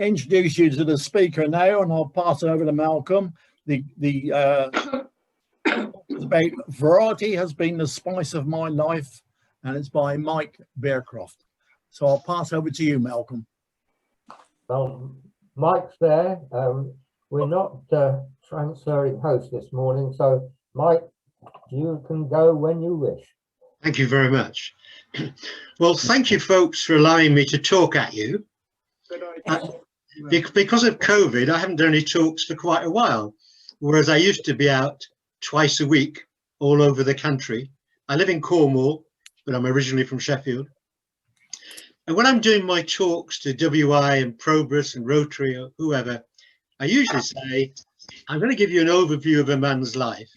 introduce you to the speaker now, and I'll pass it over to Malcolm. About variety has been the spice of my life, and it's by Mike Bearcroft. So I'll pass over to you, Malcolm. Well, Mike's there. We're not transferring hosts this morning, so Mike, you can go when you wish. Thank you very much. Well, thank you folks for allowing me to talk at you. Because of COVID, I haven't done any talks for quite a while, whereas I used to be out twice a week all over the country. I live in Cornwall, but I'm originally from Sheffield. And when I'm doing my talks to WI and PROBUS and Rotary or whoever, I usually say, I'm going to give you an overview of a man's life.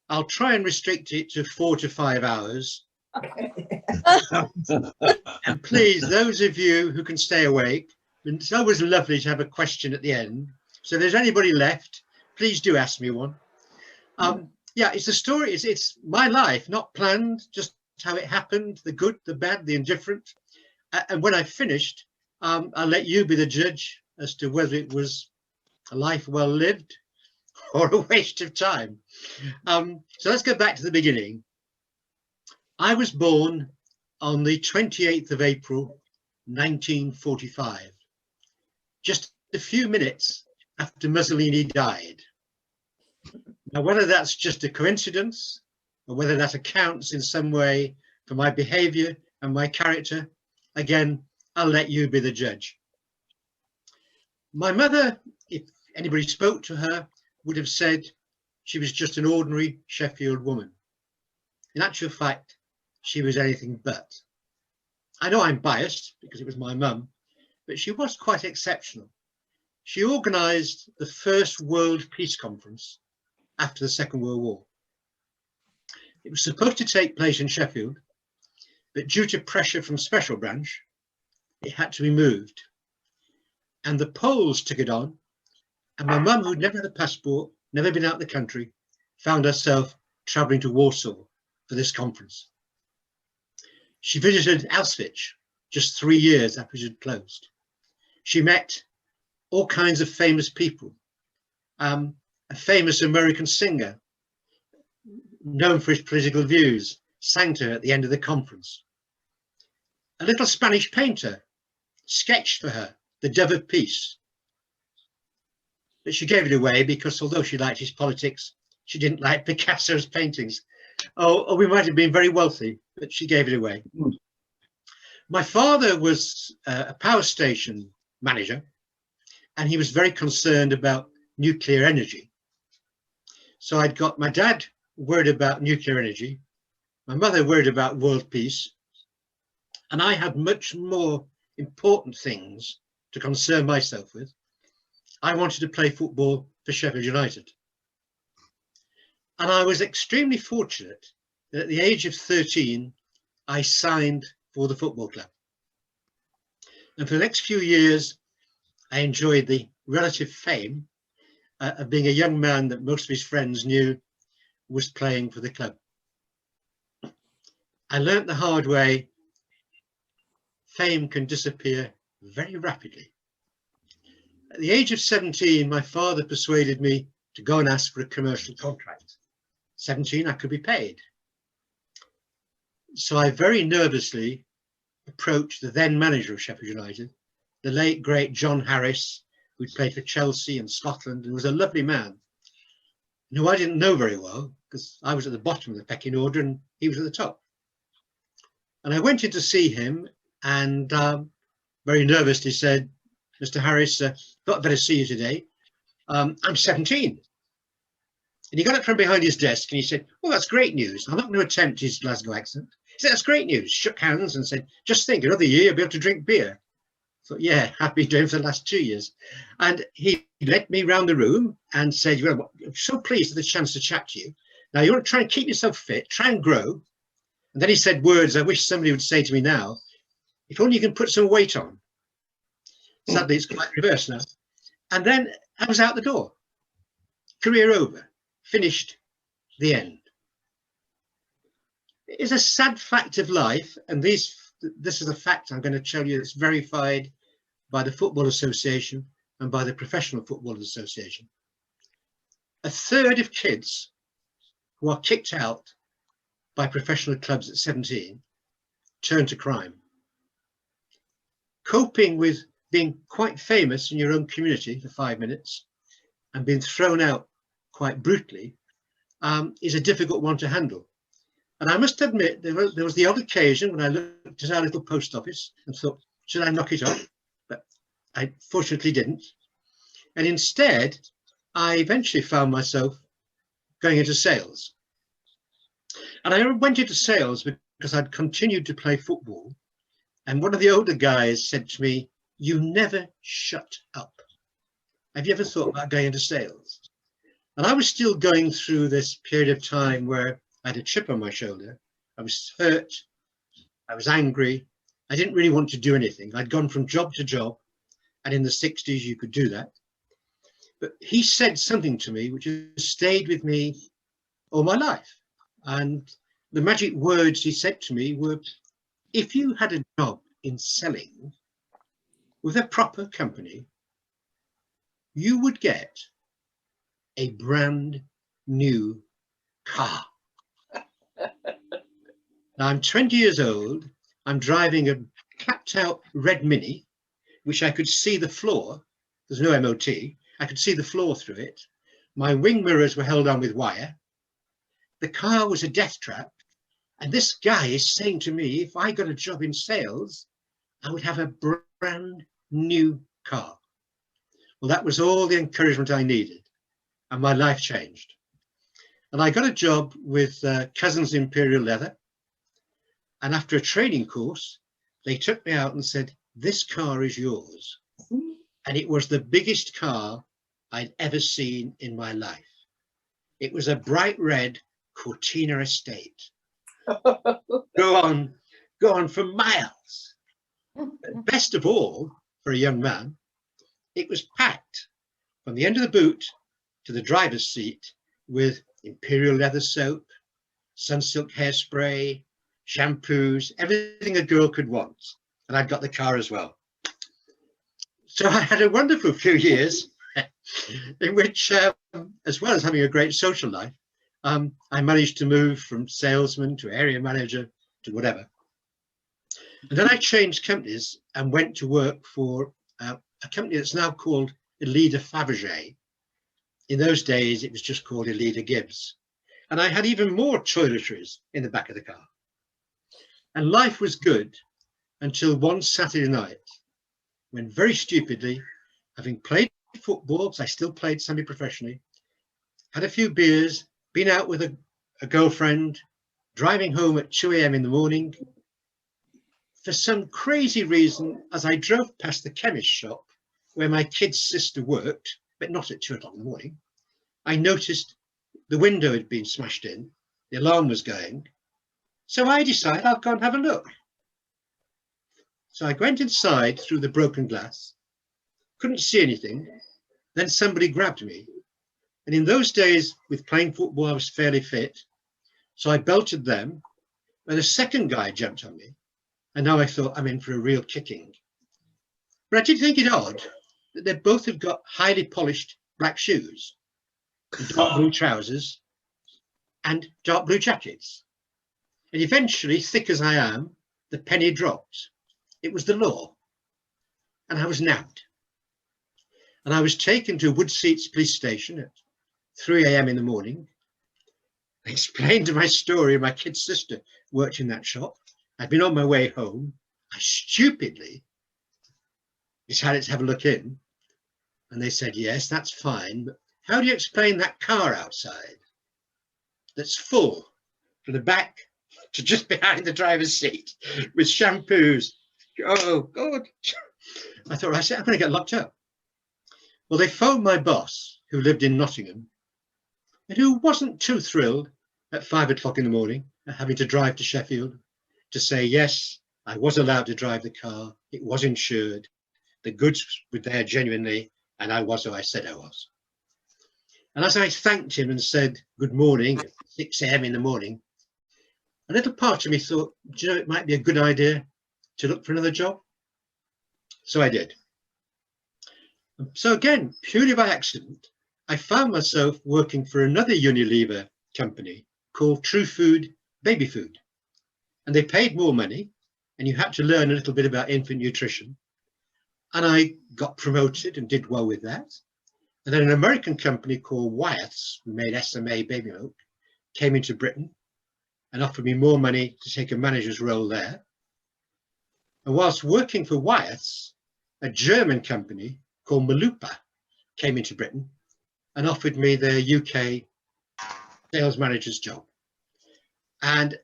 I'll try and restrict it to 4 to 5 hours. And please, those of you who can stay awake, it's always lovely to have a question at the end. So if there's anybody left, please do ask me one. Yeah, it's a story. It's my life, not planned, just how it happened, the good, the bad, the indifferent. And when I finished, I'll let you be the judge as to whether it was a life well lived or a waste of time. So let's go back to the beginning. I was born on the 28th of April, 1945, just a few minutes after Mussolini died. Now, whether that's just a coincidence or whether that accounts in some way for my behavior and my character, again, I'll let you be the judge. My mother, if anybody spoke to her, would have said she was just an ordinary Sheffield woman. In actual fact, she was anything but. I know I'm biased because it was my mum, but she was quite exceptional. She organised the first World Peace Conference after the Second World War. It was supposed to take place in Sheffield, but due to pressure from Special Branch, it had to be moved. And the Poles took it on, and my mum, who'd never had a passport, never been out of the country, found herself travelling to Warsaw for this conference. She visited Auschwitz just 3 years after it had closed. She met all kinds of famous people. A famous American singer, known for his political views, sang to her at the end of the conference. A little Spanish painter sketched for her the Dove of Peace. But she gave it away because although she liked his politics, she didn't like Picasso's paintings. Oh, we might have been very wealthy, but she gave it away. My father was a power station manager, and he was very concerned about nuclear energy. So I'd got my dad worried about nuclear energy, my mother worried about world peace, and I had much more important things to concern myself with. I wanted to play football for Sheffield United. And I was extremely fortunate that at the age of 13, I signed for the football club. And for the next few years, I enjoyed the relative fame of being a young man that most of his friends knew was playing for the club. I learnt the hard way, fame can disappear very rapidly. At the age of 17, my father persuaded me to go and ask for a commercial contract. 17, I could be paid. So I very nervously approached the then manager of Sheffield United, the late great John Harris, who'd played for Chelsea and Scotland and was a lovely man, who I didn't know very well because I was at the bottom of the pecking order and he was at the top. And I went in to see him and very nervously said, Mr. Harris, thought I'd better see you today. I'm 17. And he got up from behind his desk and he said, well, that's great news. I'm not going to attempt his Glasgow accent. He said, that's great news. Shook hands and said, just think, another year you'll be able to drink beer. I thought, yeah, I've been doing it for the last 2 years. And he led me round the room and said, well, I'm so pleased for the chance to chat to you. Now, you want to try and keep yourself fit, try and grow. And then he said words I wish somebody would say to me now, if only you can put some weight on. Sadly, it's quite reversed now. And then I was out the door. Career over. Finished. The end. It is a sad fact of life, and this is a fact I'm going to tell you that's verified by the Football Association and by the Professional Football Association. A third of kids who are kicked out by professional clubs at 17 turn to crime. Coping with being quite famous in your own community for 5 minutes and being thrown out quite brutally is a difficult one to handle. And I must admit, there was the odd occasion when I looked at our little post office and thought, should I knock it off? But I fortunately didn't. And instead, I eventually found myself going into sales. And I went into sales because I'd continued to play football. And one of the older guys said to me, "You never shut up. Have you ever thought about going into sales?" And I was still going through this period of time where I had a chip on my shoulder. I was hurt. I was angry. I didn't really want to do anything. I'd gone from job to job. And in the 60s, you could do that. But he said something to me which has stayed with me all my life. And the magic words he said to me were, if you had a job in selling with a proper company, you would get a brand new car. Now I'm 20 years old. I'm driving a capped out red Mini, which I could see the floor. There's no MOT. I could see the floor through it. My wing mirrors were held on with wire. The car was a death trap. And this guy is saying to me, if I got a job in sales, I would have a brand new car. Well, that was all the encouragement I needed. And my life changed. And I got a job with Cousins Imperial Leather. And after a training course, they took me out and said, this car is yours. And it was the biggest car I'd ever seen in my life. It was a bright red Cortina Estate. Go on for miles. But best of all, for a young man, it was packed from the end of the boot to the driver's seat with Imperial Leather soap, Sunsilk hairspray, shampoos, everything a girl could want. And I'd got the car as well. So I had a wonderful few years in which, as well as having a great social life, I managed to move from salesman to area manager to whatever. And then I changed companies and went to work for a company that's now called Elida Fabergé. In those days, it was just called Elida Gibbs. And I had even more toiletries in the back of the car. And life was good until one Saturday night, when very stupidly, having played football, because I still played semi-professionally, had a few beers, been out with a girlfriend, driving home at 2 a.m. in the morning. For some crazy reason, as I drove past the chemist shop where my kid's sister worked, but not at 2 o'clock in the morning, I noticed the window had been smashed in, the alarm was going. So I decided I'll go and have a look. So I went inside through the broken glass, couldn't see anything. Then somebody grabbed me. And in those days, with playing football, I was fairly fit. So I belted them, and a second guy jumped on me. And now I thought, I'm in for a real kicking. But I did think it odd that they both had got highly polished black shoes, dark blue trousers, and dark blue jackets. And eventually, thick as I am, the penny dropped. It was the law. And I was nabbed. And I was taken to Woodseats police station at 3 a.m. in the morning. I explained my story. My kid's sister worked in that shop. I'd been on my way home. I stupidly decided to have a look in. And they said, yes, that's fine. But how do you explain that car outside that's full from the back to just behind the driver's seat with shampoos? Oh, God. I thought, I'm going to get locked up. Well, they phoned my boss, who lived in Nottingham, and who wasn't too thrilled at 5 o'clock in the morning at having to drive to Sheffield to say, yes, I was allowed to drive the car. It was insured. The goods were there genuinely, and I was who I said I was. And as I thanked him and said, good morning, at 6 a.m. in the morning, a little part of me thought, do you know, it might be a good idea to look for another job. So I did. So again, purely by accident, I found myself working for another Unilever company called True Food Baby Food. And they paid more money, and you had to learn a little bit about infant nutrition. And I got promoted and did well with that. And then an American company called Wyeth's, who made SMA baby milk, came into Britain and offered me more money to take a manager's role there. And whilst working for Wyeth's, a German company called Malupa came into Britain and offered me their UK sales manager's job. And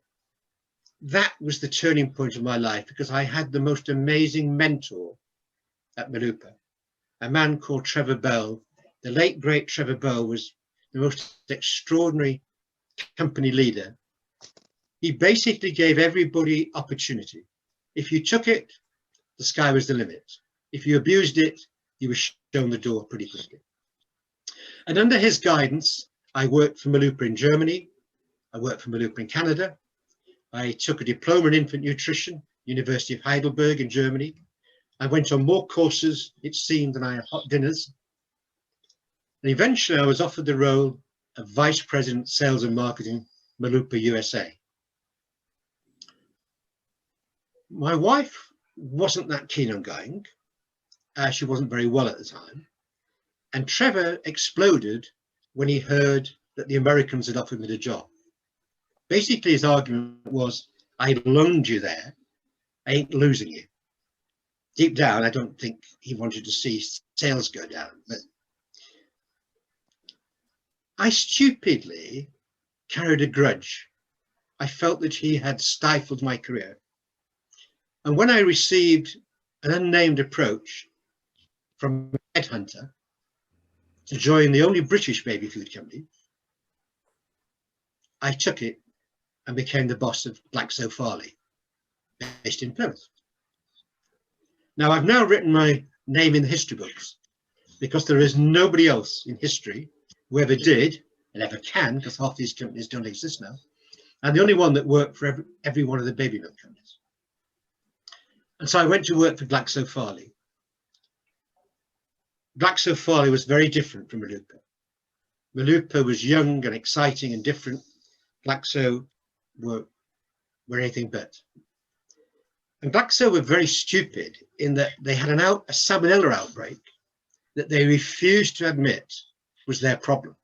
that was the turning point of my life, because I had the most amazing mentor at Malupa, a man called Trevor Bell. The late, great Trevor Bell was the most extraordinary company leader. He basically gave everybody opportunity. If you took it, the sky was the limit. If you abused it, you were shown the door pretty quickly. And under his guidance, I worked for Malupa in Germany. I worked for Malupa in Canada. I took a diploma in infant nutrition, University of Heidelberg in Germany. I went on more courses, it seemed, than I had hot dinners. And eventually I was offered the role of Vice President, Sales and Marketing, Malupa USA. My wife wasn't that keen on going. She wasn't very well at the time. And Trevor exploded when he heard that the Americans had offered me the job. Basically, his argument was, I loaned you there, I ain't losing you. Deep down, I don't think he wanted to see sales go down, but I stupidly carried a grudge. I felt that he had stifled my career. And when I received an unnamed approach from a headhunter to join the only British baby food company, I took it and became the boss of Glaxo Farley, based in Plymouth. Now, I've now written my name in the history books, because there is nobody else in history who ever did, and ever can, because half these companies don't exist now, and the only one that worked for every one of the baby milk companies. And so I went to work for Glaxo Farley. Glaxo Farley was very different from Malupa. Malupa was young and exciting and different. Glaxo were anything but. And Glaxo were very stupid in that they had a salmonella outbreak that they refused to admit was their problem.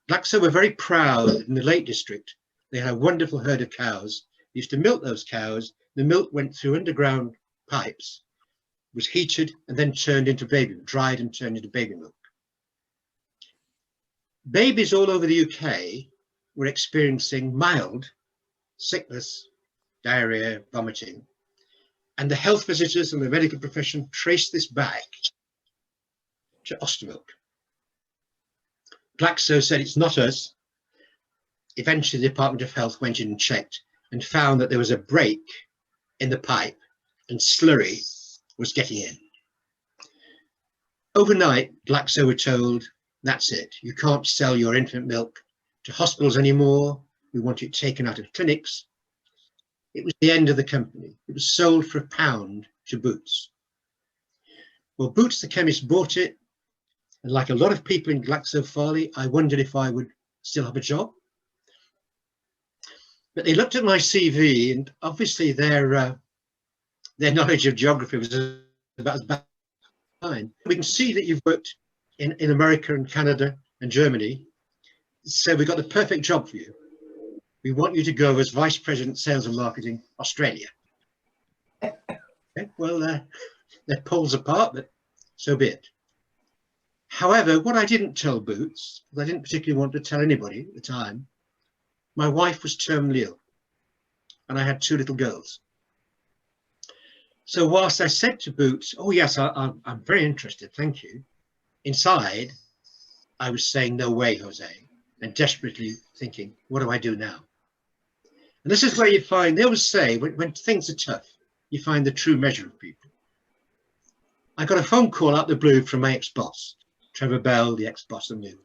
Glaxo were very proud that in the Lake District, they had a wonderful herd of cows. They used to milk those cows. The milk went through underground pipes, was heated, and then turned into dried and turned into baby milk. Babies all over the UK were experiencing mild sickness, diarrhea, vomiting, and the health visitors and the medical profession traced this back to Ostermilk. Glaxo said, it's not us. Eventually the Department of Health went in and checked and found that there was a break in the pipe and slurry was getting in. Overnight, Glaxo were told, that's it, you can't sell your infant milk to hospitals anymore. We want it taken out of clinics. It was the end of the company. It was sold for £1 to Boots. Well, Boots the chemist bought it, and like a lot of people in Glaxo Farley, I wondered if I would still have a job. But they looked at my CV, and obviously their knowledge of geography was about as bad as mine. We can see that you've worked in America and Canada and Germany, so we've got the perfect job for you. We want you to go as Vice President, Sales and Marketing, Australia. Okay, well, they're poles apart, but so be it. However, what I didn't tell Boots, because I didn't particularly want to tell anybody at the time, my wife was terminally ill, and I had 2 little girls. So whilst I said to Boots, oh yes, I'm very interested, thank you, inside, I was saying, no way, Jose, and desperately thinking, what do I do now? And this is where you find, they always say, when things are tough, you find the true measure of people. I got a phone call out the blue from my ex-boss, Trevor Bell, the ex-boss of Newman.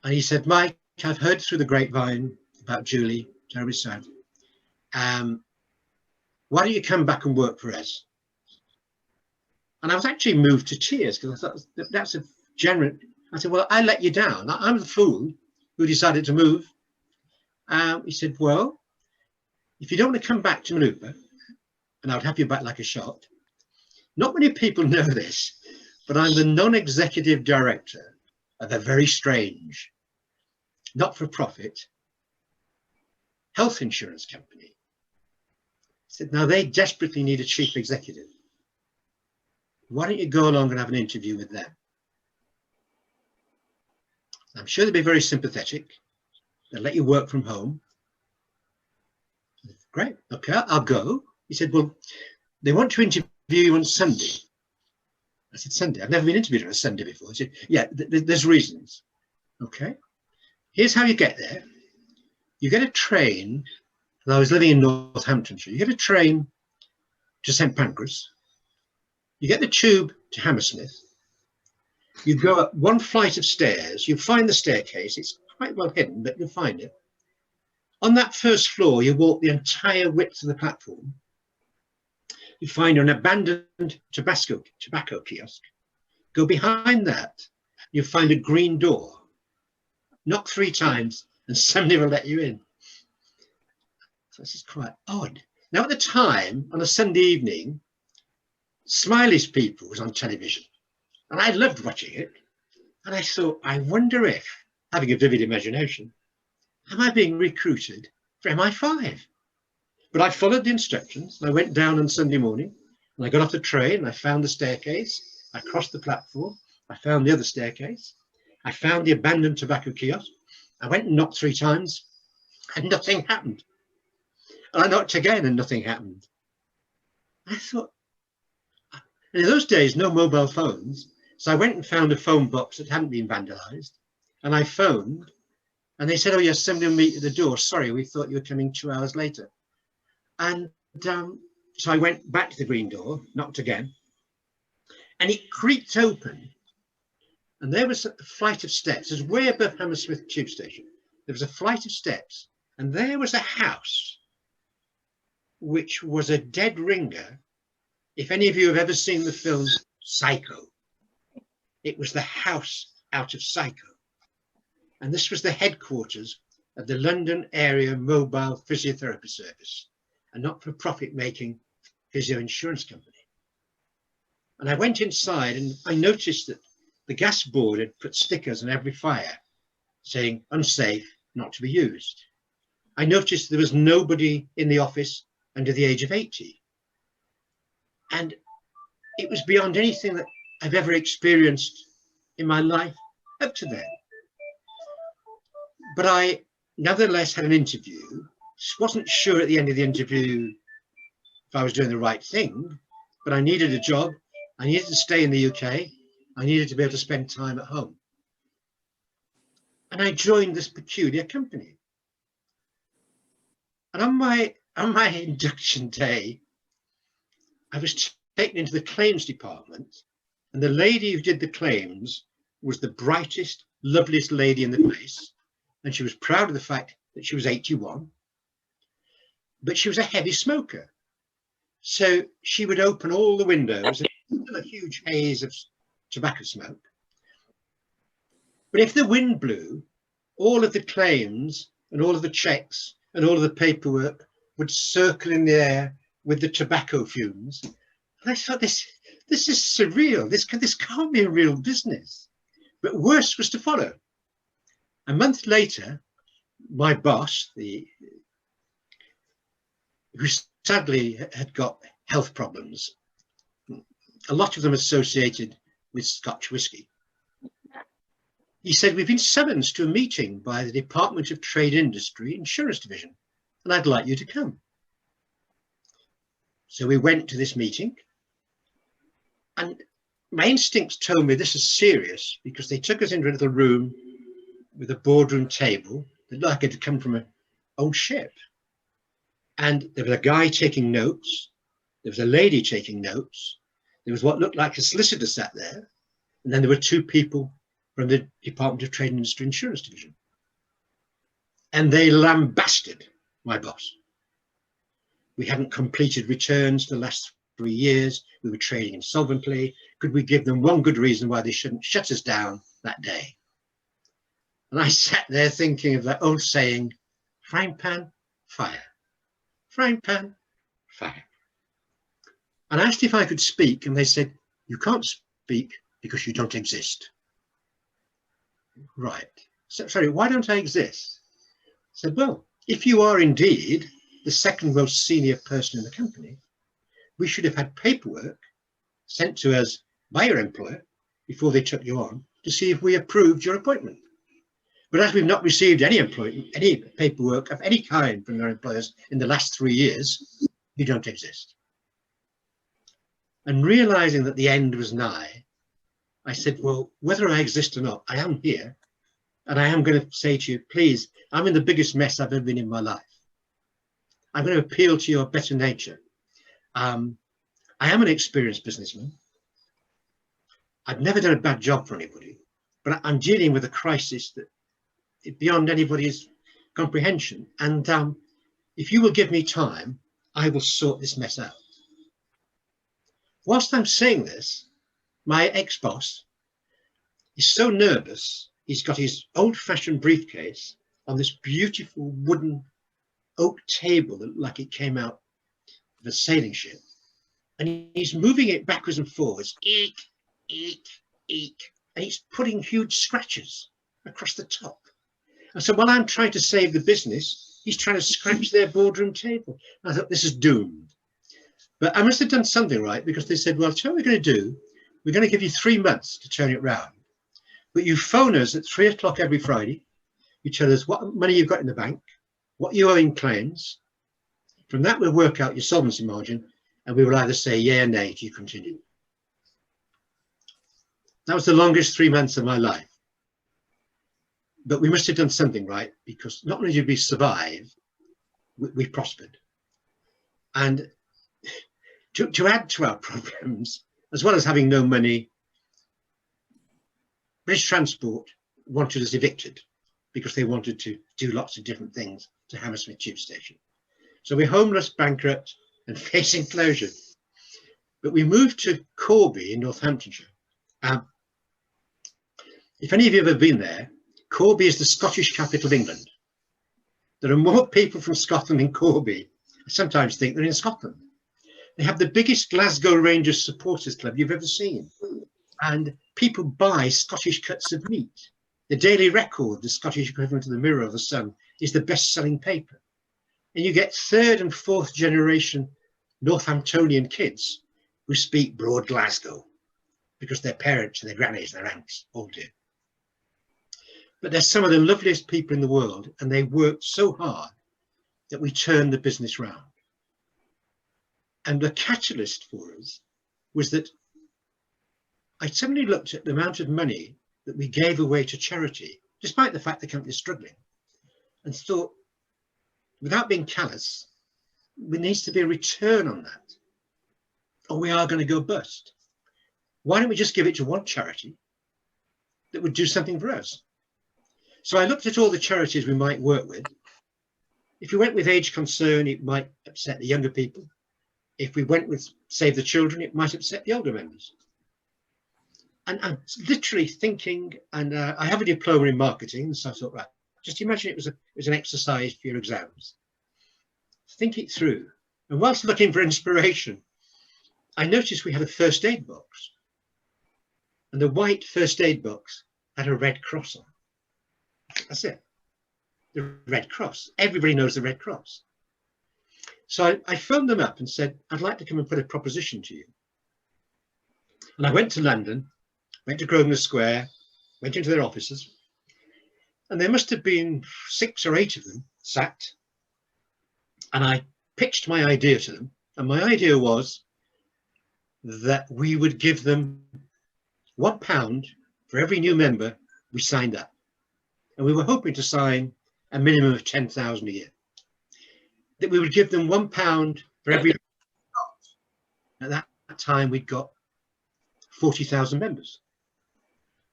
And he said, Mike, I've heard through the grapevine about Julie, terribly sad. Why don't you come back and work for us? And I was actually moved to tears because I thought that's a genuine. I said, well, I let you down. I'm the fool who decided to move. He said, well, if you don't want to come back to Manuka, and I would have you back like a shot. Not many people know this, but I'm the non-executive director of a very strange, not-for-profit health insurance company. He said, now they desperately need a chief executive. Why don't you go along and have an interview with them? I'm sure they'll be very sympathetic. They'll let you work from home. Great, okay, I'll go. He said, well, they want to interview you on Sunday. I said, Sunday? I've never been interviewed on a Sunday before. He said, yeah, there's reasons. Okay, here's how you get there. You get a train, and I was living in Northamptonshire. You get a train to St Pancras. You get the tube to Hammersmith. You go up one flight of stairs. You find the staircase. It's quite well hidden, but you'll find it. On that first floor, you walk the entire width of the platform. You find an abandoned tobacco kiosk. Go behind that. You find a green door. Knock 3 times and somebody will let you in. So this is quite odd. Now at the time, on a Sunday evening, Smiley's People was on television. And I loved watching it. And I thought, I wonder if, having a vivid imagination, am I being recruited for MI5? But I followed the instructions. I went down on Sunday morning and I got off the train and I found the staircase. I crossed the platform. I found the other staircase. I found the abandoned tobacco kiosk. I went and knocked 3 times and nothing happened. And I knocked again and nothing happened. I thought, and in those days, no mobile phones. So I went and found a phone box that hadn't been vandalized. And I phoned and they said, oh yes, somebody will meet at the door. Sorry, we thought you were coming 2 hours later. And so I went back to the green door, knocked again, and it creaked open. And there was a flight of steps. It was way above Hammersmith tube station. There was a flight of steps, and there was a house, which was a dead ringer. If any of you have ever seen the film Psycho, it was the house out of Psycho. And this was the headquarters of the London Area Mobile Physiotherapy Service, a not-for-profit making physio insurance company. And I went inside and I noticed that the gas board had put stickers on every fire saying unsafe, not to be used. I noticed there was nobody in the office under the age of 80. And it was beyond anything that I've ever experienced in my life up to then. But I nevertheless had an interview. Wasn't sure at the end of the interview if I was doing the right thing, but I needed a job. I needed to stay in the UK. I needed to be able to spend time at home. And I joined this peculiar company. And on my induction day, I was taken into the claims department, and the lady who did the claims was the brightest, loveliest lady in the place. And she was proud of the fact that she was 81, but she was a heavy smoker. So she would open all the windows and a huge haze of tobacco smoke. But if the wind blew, all of the claims and all of the checks and all of the paperwork would circle in the air with the tobacco fumes. And I thought, this is surreal. This can't be a real business. But worse was to follow. A month later, my boss, who sadly had got health problems, a lot of them associated with Scotch whisky, he said, we've been summoned to a meeting by the Department of Trade Industry Insurance Division, and I'd like you to come. So we went to this meeting, and my instincts told me this is serious, because they took us into a little room with a boardroom table that looked like it had come from an old ship. And there was a guy taking notes. There was a lady taking notes. There was what looked like a solicitor sat there. And then there were 2 people from the Department of Trade and Industry Insurance Division. And they lambasted my boss. We hadn't completed returns the last 3 years, we were trading insolvently. Could we give them one good reason why they shouldn't shut us down that day? And I sat there thinking of that old saying, frying pan, fire. Frying pan, fire. And I asked if I could speak, and they said, you can't speak because you don't exist. Right. So, sorry, why don't I exist? I said, well, if you are indeed the second most senior person in the company, we should have had paperwork sent to us by your employer before they took you on to see if we approved your appointment. But as we've not received any paperwork of any kind from our employers in the last 3 years, you don't exist. And realizing that the end was nigh, I said, well, whether I exist or not, I am here. And I am going to say to you, please, I'm in the biggest mess I've ever been in my life. I'm going to appeal to your better nature. I am an experienced businessman. I've never done a bad job for anybody, but I'm dealing with a crisis that is beyond anybody's comprehension. And if you will give me time, I will sort this mess out. Whilst I'm saying this, my ex-boss is so nervous, he's got his old-fashioned briefcase on this beautiful wooden oak table that looked like it came out of a sailing ship. And he's moving it backwards and forwards, eek, eek, eek, and he's putting huge scratches across the top. And so while I'm trying to save the business, he's trying to scratch their boardroom table. I thought, this is doomed. But I must have done something right, because they said, well, tell you what we're going to do. We're going to give you 3 months to turn it round. But you phone us at 3 o'clock every Friday. You tell us what money you've got in the bank, what you owe in claims. From that, we'll work out your solvency margin, and we will either say yay or nay to you continue. That was the longest 3 months of my life. But we must have done something right, because not only did we survive, we prospered. And to add to our problems, as well as having no money, British Transport wanted us evicted because they wanted to do lots of different things to Hammersmith Tube Station. So we're homeless, bankrupt, and facing closure. But we moved to Corby in Northamptonshire. If any of you have ever been there, Corby is the Scottish capital of England. There are more people from Scotland in Corby. I sometimes think they're in Scotland. They have the biggest Glasgow Rangers supporters club you've ever seen. And people buy Scottish cuts of meat. The Daily Record, the Scottish equivalent of the Mirror of the Sun, is the best-selling paper. And you get 3rd and 4th generation Northamptonian kids who speak broad Glasgow because their parents and their grannies and their aunts all do. But they're some of the loveliest people in the world, and they worked so hard that we turned the business round. And the catalyst for us was that I suddenly looked at the amount of money that we gave away to charity, despite the fact the company is struggling, and thought, without being callous, there needs to be a return on that, or we are going to go bust. Why don't we just give it to one charity that would do something for us? So I looked at all the charities we might work with. If we went with Age Concern, it might upset the younger people. If we went with Save the Children, it might upset the older members. And I'm literally thinking, and I have a diploma in marketing, so I thought, right, just imagine it was an exercise for your exams. Think it through. And whilst looking for inspiration, I noticed we had a first aid box. And the white first aid box had a red cross on. That's it. The Red Cross. Everybody knows the Red Cross. So I phoned them up and said, I'd like to come and put a proposition to you. And I went to London, went to Grosvenor Square, went into their offices, and there must have been 6 or 8 of them sat. And I pitched my idea to them. And my idea was that we would give them £1 for every new member we signed up. And we were hoping to sign a minimum of 10,000 a year. That we would give them £1 for every. At that time, we'd got 40,000 members.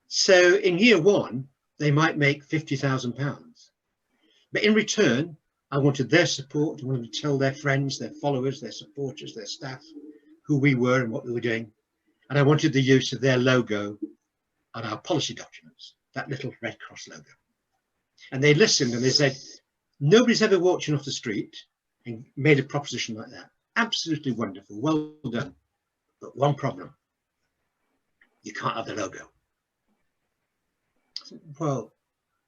So in year 1, they might make £50,000. But in return, I wanted their support. I wanted to tell their friends, their followers, their supporters, their staff, who we were and what we were doing. And I wanted the use of their logo on our policy documents, that little Red Cross logo. And they listened and they said, nobody's ever walked in off the street and made a proposition like that. Absolutely wonderful, well done. But one problem, you can't have the logo. I said, well,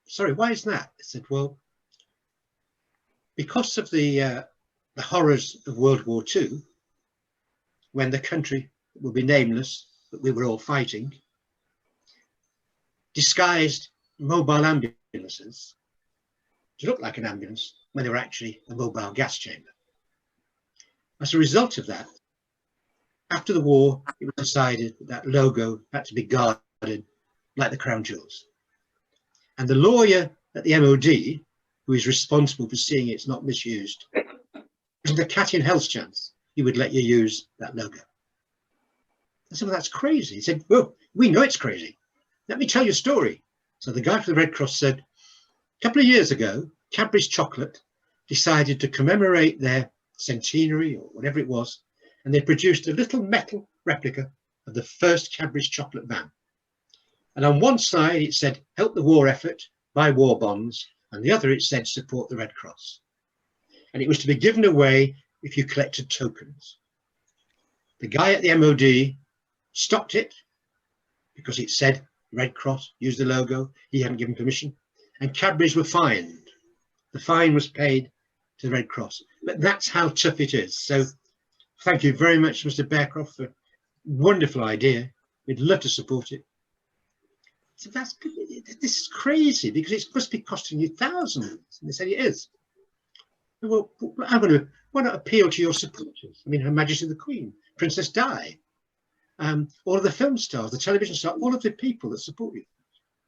sorry, why is that? I said, well, because of the horrors of World War II, when the country will be nameless, but we were all fighting, disguised mobile ambulances to look like an ambulance when they were actually a mobile gas chamber. As a result of that, after the war, it was decided that logo had to be guarded like the crown jewels. And the lawyer at the MOD, who is responsible for seeing it's not misused, isn't a cat in hell's chance he would let you use that logo. I said, well, that's crazy. He said, well, we know it's crazy. Let me tell you a story. So the guy from the Red Cross said, a couple of years ago, Cadbury's Chocolate decided to commemorate their centenary or whatever it was, and they produced a little metal replica of the first Cadbury's chocolate van. And on one side it said, help the war effort, buy war bonds, and the other it said, support the Red Cross. And it was to be given away if you collected tokens. The guy at the MOD stopped it because it said Red Cross, used the logo, he hadn't given permission, and Cadbury's were fined. The fine was paid to the Red Cross. But that's how tough it is. So thank you very much, Mr. Bearcroft, for a wonderful idea. We'd love to support it. So this is crazy because it must be costing you thousands. And they said it is. Well, why not appeal to your supporters? I mean, Her Majesty the Queen, Princess Di, all of the film stars, the television stars, all of the people that support you.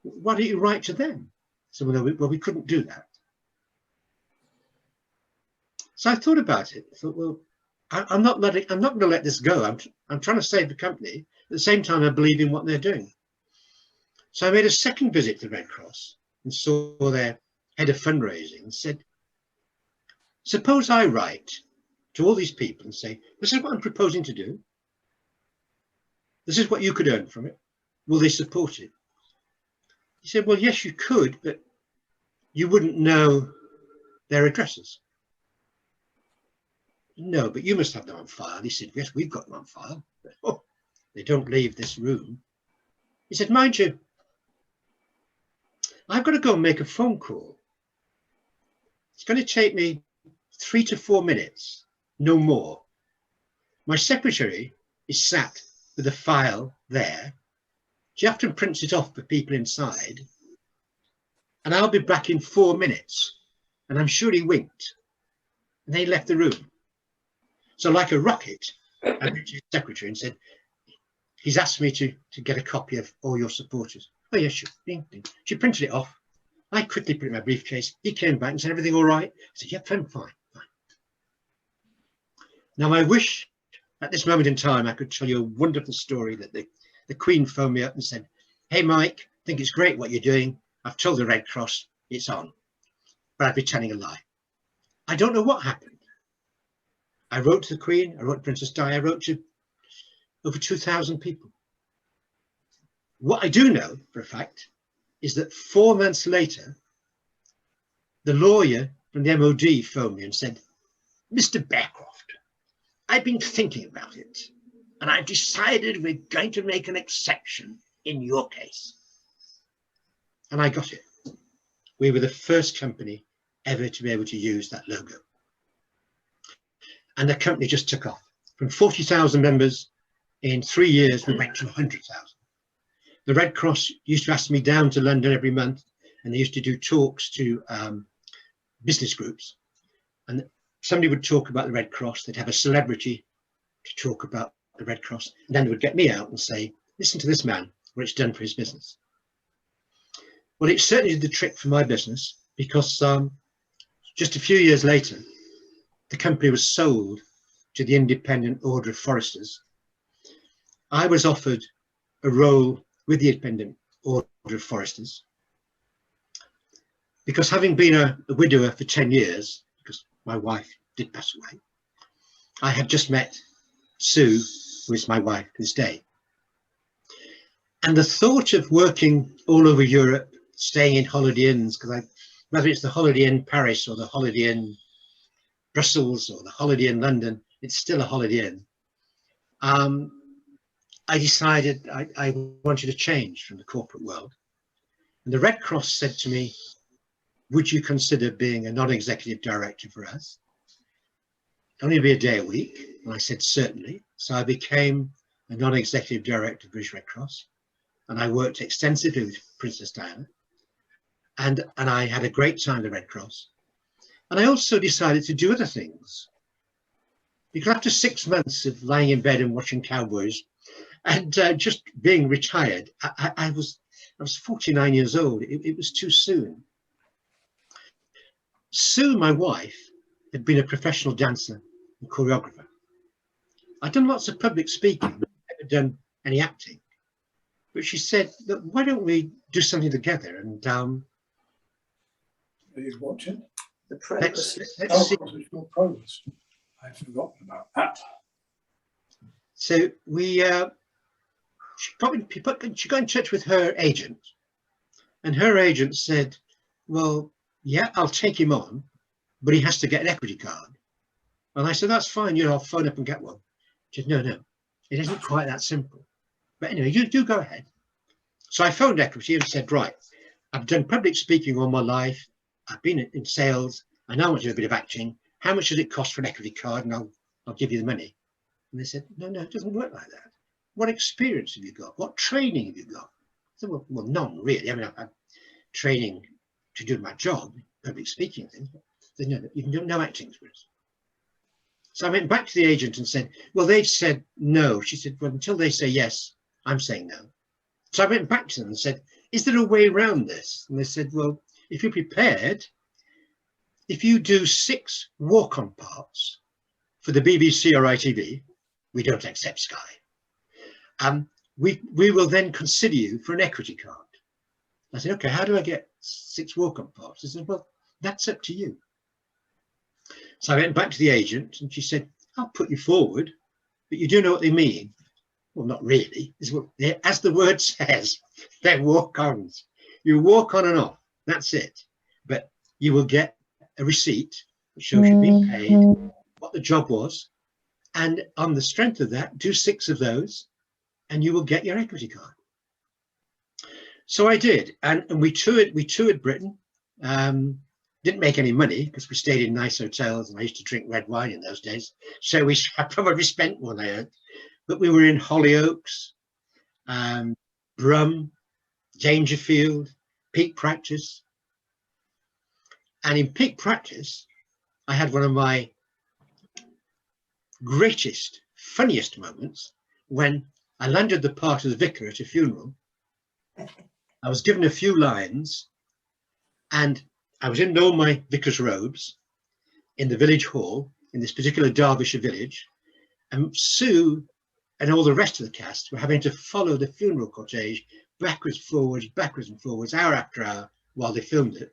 Why don't you write to them? So well, we couldn't do that. So I thought about it. I thought, well, I'm not going to let this go. I'm trying to save the company. At the same time, I believe in what they're doing. So I made a second visit to the Red Cross and saw their head of fundraising and said, suppose I write to all these people and say, this is what I'm proposing to do. This is what you could earn from it. Will they support it? He said, well, yes, you could, but you wouldn't know their addresses. No, but you must have them on file. He said, yes, we've got them on file. But, oh, they don't leave this room. He said, mind you, I've got to go and make a phone call. It's going to take me 3 to 4 minutes, no more. My secretary is sat with a file there. She often prints it off for people inside. And I'll be back in 4 minutes. And I'm sure he winked. And they left the room. So like a rocket, I went to his secretary and said, he's asked me to get a copy of all your supporters. Oh, yes, sure. Ding, ding. She printed it off. I quickly put it in my briefcase. He came back and said, everything all right? I said, yep, fine, fine. Now, I wish at this moment in time, I could tell you a wonderful story that the Queen phoned me up and said, hey, Mike, I think it's great what you're doing. I've told the Red Cross it's on. But I'd be telling a lie. I don't know what happened. I wrote to the Queen, I wrote to Princess Di, I wrote to over 2,000 people. What I do know for a fact is that 4 months later, the lawyer from the MOD phoned me and said, Mr. Bearcroft, I've been thinking about it and I've decided we're going to make an exception in your case. And I got it. We were the first company ever to be able to use that logo. And the company just took off. From 40,000 members, in 3 years, we went to 100,000. The Red Cross used to ask me down to London every month, and they used to do talks to business groups. And somebody would talk about the Red Cross, they'd have a celebrity to talk about the Red Cross, and then they would get me out and say, listen to this man, what it's done for his business. Well, it certainly did the trick for my business, because just a few years later, the company was sold to the Independent Order of Foresters. I was offered a role with the Independent Order of Foresters because, having been a widower for 10 years, because my wife did pass away, I had just met Sue, who is my wife to this day. And the thought of working all over Europe, staying in holiday inns, because whether it's the Holiday Inn Paris or the Holiday Inn Brussels or the Holiday Inn London, it's still a Holiday Inn. I decided I wanted to change from the corporate world. And the Red Cross said to me, would you consider being a non-executive director for us? Only be a day a week. And I said, certainly. So I became a non-executive director of British Red Cross. And I worked extensively with Princess Diana. And I had a great time at the Red Cross. And I also decided to do other things. Because after 6 months of lying in bed and watching cowboys and just being retired, I was 49 years old. It was too soon. Sue, my wife, had been a professional dancer and choreographer. I'd done lots of public speaking, but never done any acting. But she said, look, why don't we do something together? And Are you watching? The PROBUS. let's see. It's called PROBUS. I'd forgotten about that. So we, she got in touch with her agent, and her agent said, well, yeah, I'll take him on, but he has to get an equity card. And I said, that's fine, you know, I'll phone up and get one. She said, no, it isn't quite that simple. But anyway, you do go ahead. So I phoned equity and said, right, I've done public speaking all my life. I've been in sales. I now want to do a bit of acting. How much does it cost for an equity card? And I'll give you the money. And they said, no, it doesn't work like that. What experience have you got? What training have you got? I said, well, none really. I mean, I've had training to do my job, public speaking things. They know that you can do no acting experience. So I went back to the agent and said, well, they've said no. She said, well, until they say yes, I'm saying no. So I went back to them and said, is there a way around this? And they said, well, if you're prepared, if you do 6 walk-on parts for the BBC or ITV, we don't accept Sky. We will then consider you for an equity card. I said, okay, how do I get 6 walk-on parts? They said, well, that's up to you. So I went back to the agent and she said, I'll put you forward, but you do know what they mean. Well, not really. As the word says, they're walk-ons. You walk on and off, that's it. But you will get a receipt that shows you've been paid, what the job was, and on the strength of that, do 6 of those, and you will get your equity card. So I did, and we toured Britain. Didn't make any money because we stayed in nice hotels and I used to drink red wine in those days. So I probably spent what I earned. But we were in Hollyoaks, Brum, Dangerfield, Peak Practice. And in Peak Practice, I had one of my greatest, funniest moments when I landed the part of the vicar at a funeral. I was given a few lines and I was in all my vicar's robes in the village hall in this particular Derbyshire village, and Sue and all the rest of the cast were having to follow the funeral cortege backwards and forwards, hour after hour while they filmed it.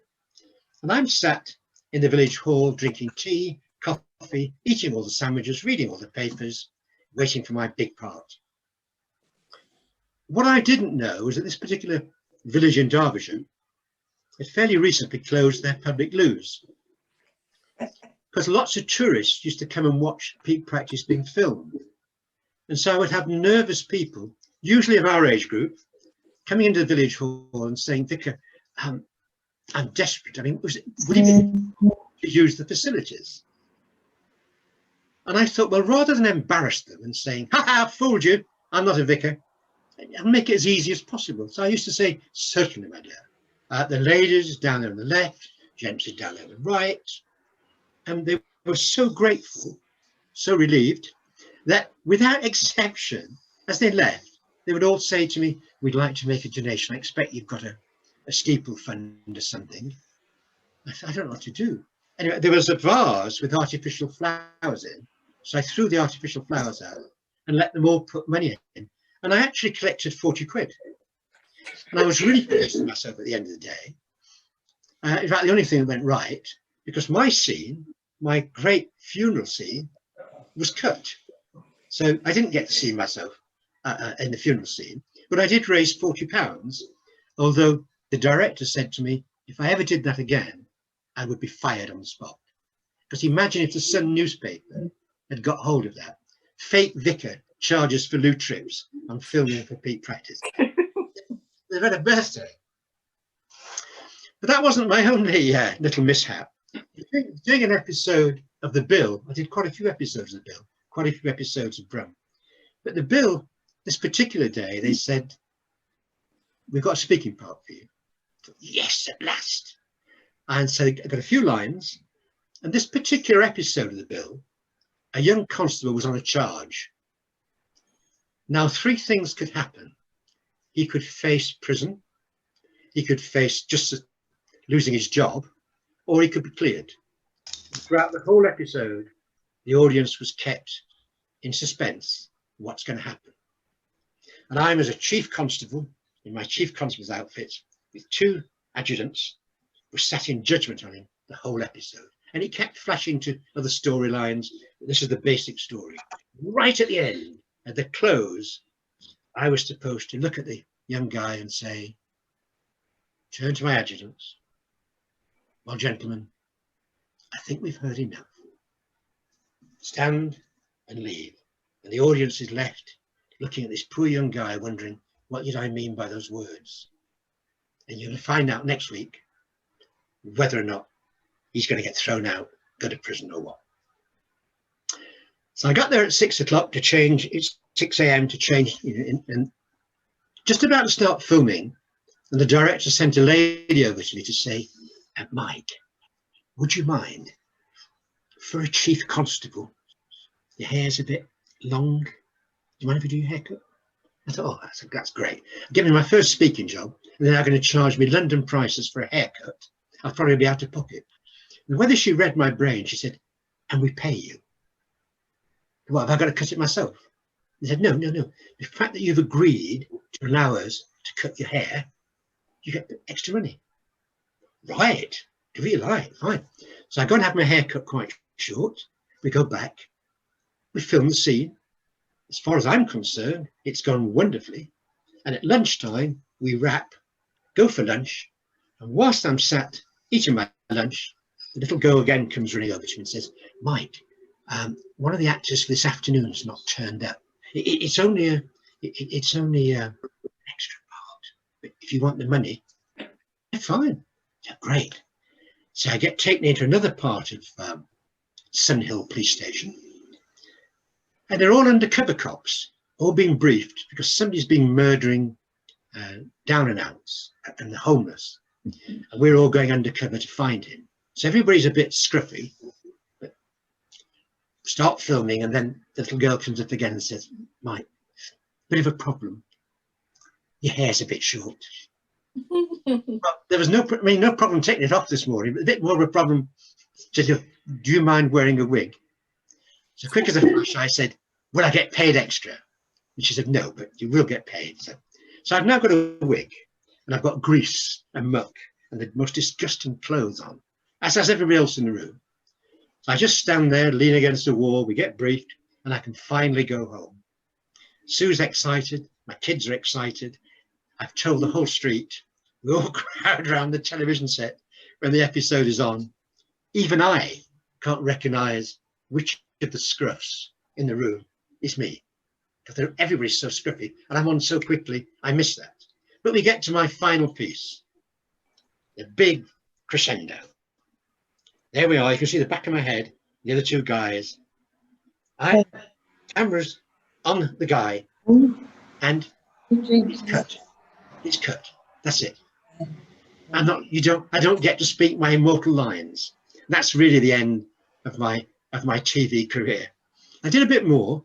And I'm sat in the village hall drinking tea, coffee, eating all the sandwiches, reading all the papers, waiting for my big part. What I didn't know was that this particular village in Derbyshire had fairly recently closed their public loos because lots of tourists used to come and watch Peak Practice being filmed. And so I would have nervous people, usually of our age group, coming into the village hall and saying, Vicar, I'm desperate. I mean, would it be to use the facilities? And I thought, well, rather than embarrass them and saying, ha ha, fooled you, I'm not a vicar, I'll make it as easy as possible. So I used to say, certainly, my dear. The ladies down there on the left, gents down there on the right. And they were so grateful, so relieved, that without exception, as they left, they would all say to me, we'd like to make a donation. I expect you've got a steeple fund or something. I don't know what to do. Anyway, there was a vase with artificial flowers in. So I threw the artificial flowers out and let them all put money in. And I actually collected 40 quid. And I was really pleased with myself at the end of the day. In fact, the only thing that went right, because my scene, my great funeral scene, was cut. So I didn't get to see myself in the funeral scene, but I did raise £40, although the director said to me, if I ever did that again, I would be fired on the spot. Because imagine if the Sun newspaper had got hold of that. Fake vicar charges for loo trips on filming for peak practice. They've had a birthday. But that wasn't my only little mishap. Doing an episode of The Bill, I did quite a few episodes of The Bill, quite a few episodes of Brum. But The Bill, this particular day, they said, we've got a speaking part for you. I thought, yes, at last. And so I got a few lines. And this particular episode of The Bill, a young constable was on a charge. Now, three things could happen. He could face prison, he could face just losing his job, or he could be cleared. Throughout the whole episode, the audience was kept in suspense. What's going to happen? And I'm, as a chief constable, in my chief constable's outfit, with two adjutants, was sat in judgment on him the whole episode. And he kept flashing to other storylines. This is the basic story. Right at the end, at the close, I was supposed to look at the young guy and say, turn to my adjutants. Well, gentlemen, I think we've heard enough. Stand and leave. And the audience is left looking at this poor young guy wondering, what did I mean by those words? And you're going to find out next week whether or not he's going to get thrown out, go to prison or what. So I got there at 6 o'clock to change. It's 6 a.m. to change, and just about to start filming. And the director sent a lady over to me to say, Mike, would you mind, for a chief constable, your hair's a bit long. Do you mind if we do your haircut? I thought, oh, that's great. I'm giving my first speaking job, and then they're going to charge me London prices for a haircut. I'll probably be out of pocket. And whether she read my brain, she said, and we pay you. What, have I got to cut it myself? He said, no. The fact that you've agreed to allow us to cut your hair, you get extra money. Right, do what you like, fine. So I go and have my hair cut quite short. We go back, we film the scene. As far as I'm concerned, it's gone wonderfully. And at lunchtime, we wrap, go for lunch. And whilst I'm sat eating my lunch, the little girl again comes running over to me and says, Mike, one of the actors for this afternoon has not turned up. It's only a extra part. But if you want the money, yeah, fine. Yeah, great. So I get taken into another part of Sunhill Police Station. And they're all undercover cops, all being briefed because somebody's been murdering down and outs and the homeless. And we're all going undercover to find him. So everybody's a bit scruffy. But start filming, and then the little girl comes up again and says, Mike, bit of a problem. Your hair's a bit short. Well, there was no problem taking it off this morning, but a bit more of a problem. She said, do you mind wearing a wig? So quick as a flash, I said, will I get paid extra? And she said, no, but you will get paid. So I've now got a wig, and I've got grease and muck and the most disgusting clothes on, as has everybody else in the room. So I just stand there, lean against the wall, we get briefed, and I can finally go home. Sue's excited, my kids are excited. I've told the whole street. We all crowd around the television set when the episode is on. Even I can't recognise which of the scruffs in the room is me, because everybody's so scruffy and I'm on so quickly, I miss that. But we get to my final piece, the big crescendo. There we are, you can see the back of my head, the other two guys. Camera's on the guy, and it's cut. It's cut. That's it. I don't get to speak my immortal lines. That's really the end of my TV career. I did a bit more,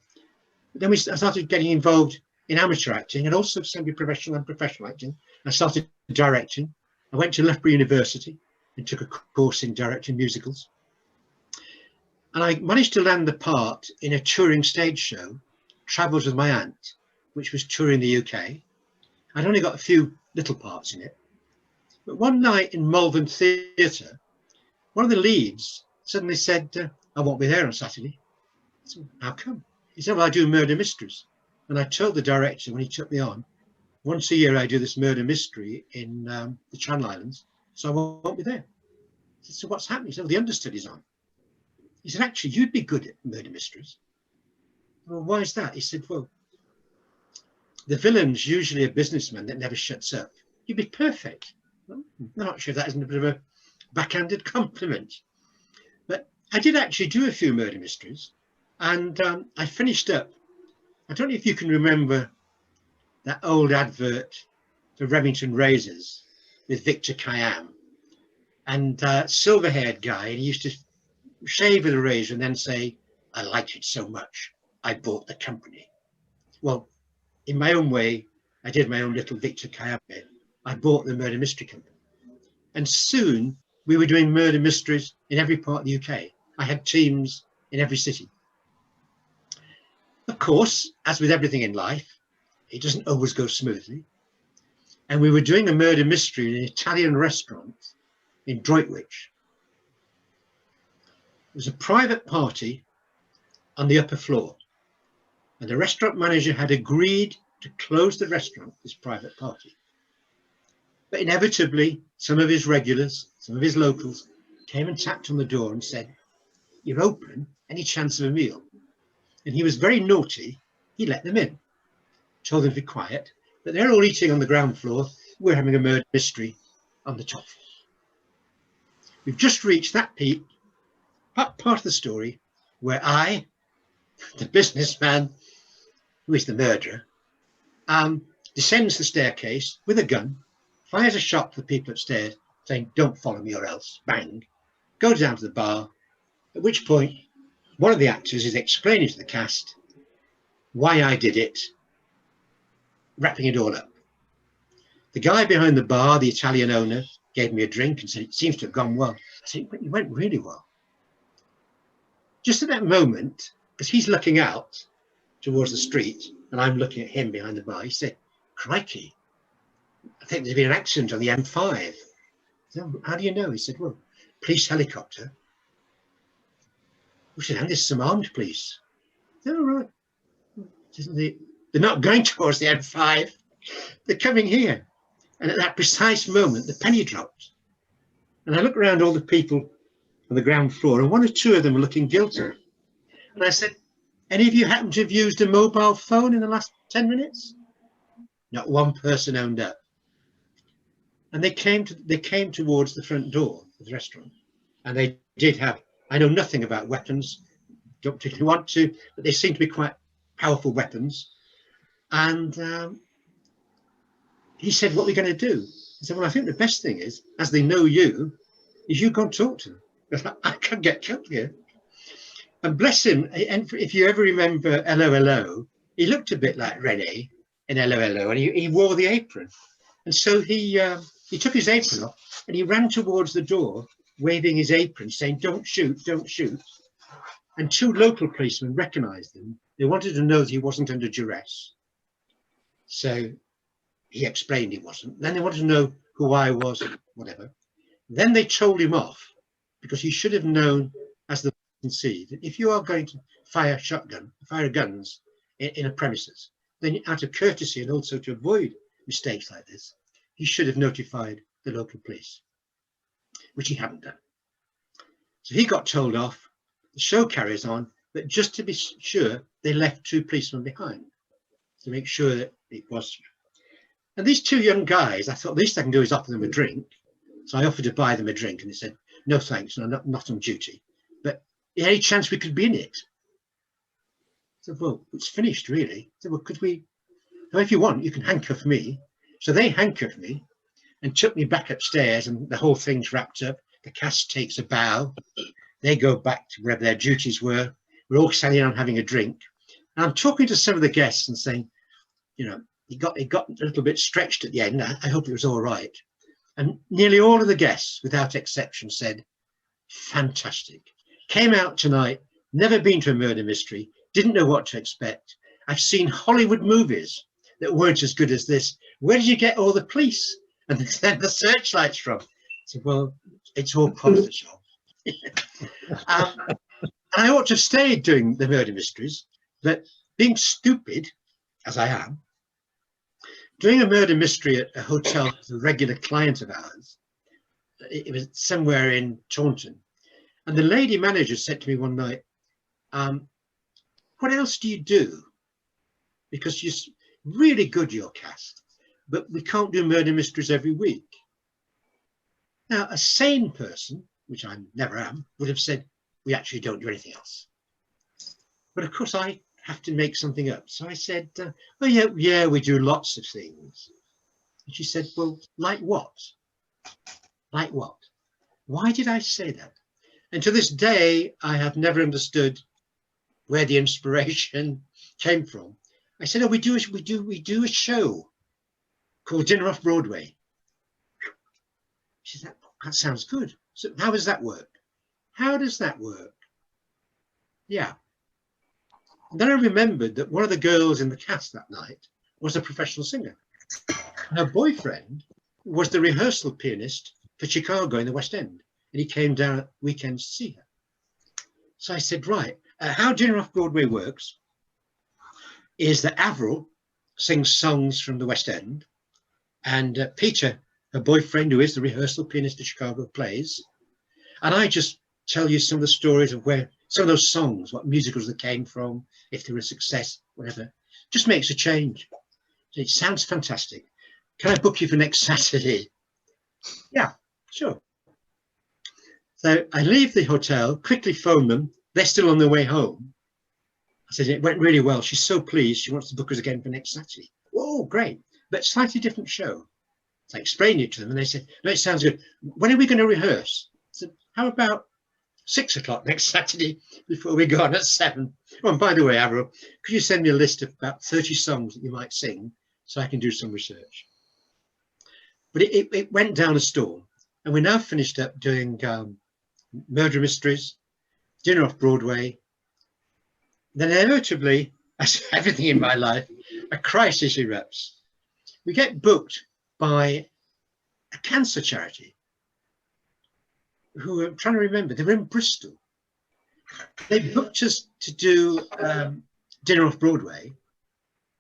but then I started getting involved in amateur acting and also semi-professional and professional acting. I started directing. I went to Loughborough University and took a course in directing musicals. And I managed to land the part in a touring stage show, Travels with My Aunt, which was touring the UK. I'd only got a few little parts in it. But one night in Malvern Theatre, one of the leads suddenly said, I won't be there on Saturday. So how come? He said, well, I do murder mysteries. And I told the director when he took me on, once a year I do this murder mystery in the Channel Islands, so I won't be there. I said, so what's happening? He said, well, the understudy's on. He said, actually, you'd be good at murder mysteries. Well, why is that? He said, well, the villain's usually a businessman that never shuts up. You'd be perfect. Well, I'm not sure that isn't a bit of a backhanded compliment. But I did actually do a few murder mysteries, and I finished up. I don't know if you can remember that old advert for Remington Razors with Victor Kayam, and silver-haired guy, and he used to shave with a razor and then say, I liked it so much, I bought the company. Well, in my own way, I did my own little Victor Kayam bit. I bought the murder mystery company. And soon we were doing murder mysteries in every part of the UK. I had teams in every city. Of course, as with everything in life, it doesn't always go smoothly. And we were doing a murder mystery in an Italian restaurant in Droitwich. It was a private party on the upper floor, and the restaurant manager had agreed to close the restaurant, this private party. But inevitably, some of his regulars, some of his locals, came and tapped on the door and said, you're open, any chance of a meal? And he was very naughty. He let them in, told them to be quiet, but they're all eating on the ground floor. We're having a murder mystery on the top floor. We've just reached that part of the story where I, the businessman, who is the murderer, descends the staircase with a gun, fires a shot for the people upstairs, saying, don't follow me or else, bang, goes down to the bar, at which point one of the actors is explaining to the cast why I did it, wrapping it all up. The guy behind the bar, the Italian owner, gave me a drink and said, it seems to have gone well. I said, it went really well. Just at that moment, because he's looking out towards the street and I'm looking at him behind the bar, he said, crikey, I think there's been an accident on the M5. I said, how do you know? He said, well, police helicopter. We said, and there's some armed police. Oh, right. They're not going towards the M5. They're coming here. And at that precise moment, the penny dropped. And I looked around all the people on the ground floor, and one or two of them were looking guilty. And I said, any of you happen to have used a mobile phone in the last 10 minutes? Not one person owned up. And they came towards the front door of the restaurant. And they did have, I know nothing about weapons, don't particularly want to, but they seem to be quite powerful weapons. And he said, what are we going to do? I said, well, I think the best thing is, as they know you, is you go and talk to them. I can't get killed here. And bless him, and if you ever remember Hello, Hello, he looked a bit like Rene in Hello, Hello, and he wore the apron. And so he took his apron off and he ran towards the door, waving his apron, saying, don't shoot, don't shoot. And two local policemen recognized him. They wanted to know that he wasn't under duress. So he explained he wasn't. Then they wanted to know who I was and whatever. Then they told him off because he should have known, as the can see, that if you are going to fire guns in a premises, then out of courtesy and also to avoid mistakes like this, he should have notified the local police, which he hadn't done. So he got told off. The show carries on, but just to be sure, they left two policemen behind to make sure that it was. And these two young guys, I thought the least I can do is offer them a drink. So I offered to buy them a drink, and they said, no thanks, no, not on duty. But any chance we could be in it? I said, well, it's finished really. I said, well, could we, well, if you want, you can handcuff me. So they handcuffed me and took me back upstairs, and the whole thing's wrapped up. The cast takes a bow. They go back to wherever their duties were. We're all sitting down having a drink. And I'm talking to some of the guests and saying, you know, it got a little bit stretched at the end. I hope it was all right. And nearly all of the guests, without exception, said, fantastic. Came out tonight, never been to a murder mystery, didn't know what to expect. I've seen Hollywood movies that weren't as good as this. Where did you get all the police and the searchlights from? I said, well, it's all part of the job. And I ought to have stayed doing the murder mysteries, that being stupid, as I am, doing a murder mystery at a hotel as a regular client of ours, it was somewhere in Taunton, and the lady manager said to me one night, what else do you do? Because you're really good, your cast, but we can't do murder mysteries every week. Now, a sane person, which I never am, would have said, we actually don't do anything else. But of course, I have to make something up. So I said, oh, yeah, we do lots of things. And she said, well, like what? Like what? Why did I say that? And to this day, I have never understood where the inspiration came from. I said, oh, we do a show called Dinner Off Broadway. She said, that sounds good. So how does that work? How does that work? Yeah. And then I remembered that one of the girls in the cast that night was a professional singer. Her boyfriend was the rehearsal pianist for Chicago in the West End, and he came down at weekends to see her. So I said, right, how Dinner Off Broadway works is that Avril sings songs from the West End, and Peter, her boyfriend, who is the rehearsal pianist at Chicago, plays, and I just tell you some of the stories of where some of those songs, what musicals they came from, if they were a success, whatever. Just makes a change. It sounds fantastic. Can I book you for next Saturday? Yeah, sure. So I leave the hotel, quickly phone them. They're still on their way home. I said, it went really well. She's so pleased. She wants to book us again for next Saturday. Oh, great. But slightly different show. So I explained it to them and they said, no, it sounds good. When are we going to rehearse? I said, how about 6 o'clock next Saturday before we go on at 7? Oh, and by the way, Avril, could you send me a list of about 30 songs that you might sing so I can do some research? But it went down a storm, and we're now finished up doing murder mysteries, Dinner Off Broadway. Then inevitably, as everything in my life, a crisis erupts. We get booked by a cancer charity who I'm trying to remember, they were in Bristol. They booked us to do Dinner Off Broadway,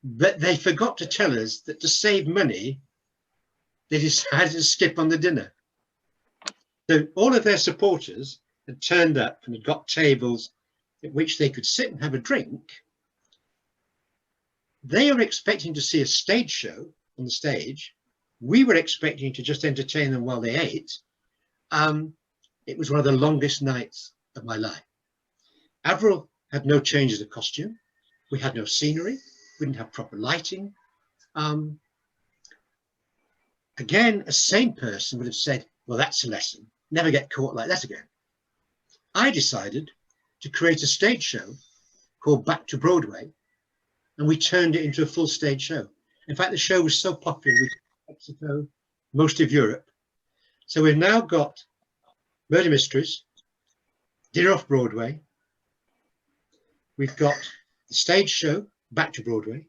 but they forgot to tell us that to save money, they decided to skip on the dinner. So all of their supporters had turned up and had got tables at which they could sit and have a drink. They were expecting to see a stage show on the stage. We were expecting to just entertain them while they ate. It was one of the longest nights of my life. Avril had no changes of costume. We had no scenery. We didn't have proper lighting. Again, a sane person would have said, well, that's a lesson. Never get caught like that again. I decided to create a stage show called Back to Broadway, and we turned it into a full stage show. In fact, the show was so popular with Mexico, most of Europe. So we've now got Murder Mysteries, Dinner Off Broadway. We've got the stage show, Back to Broadway.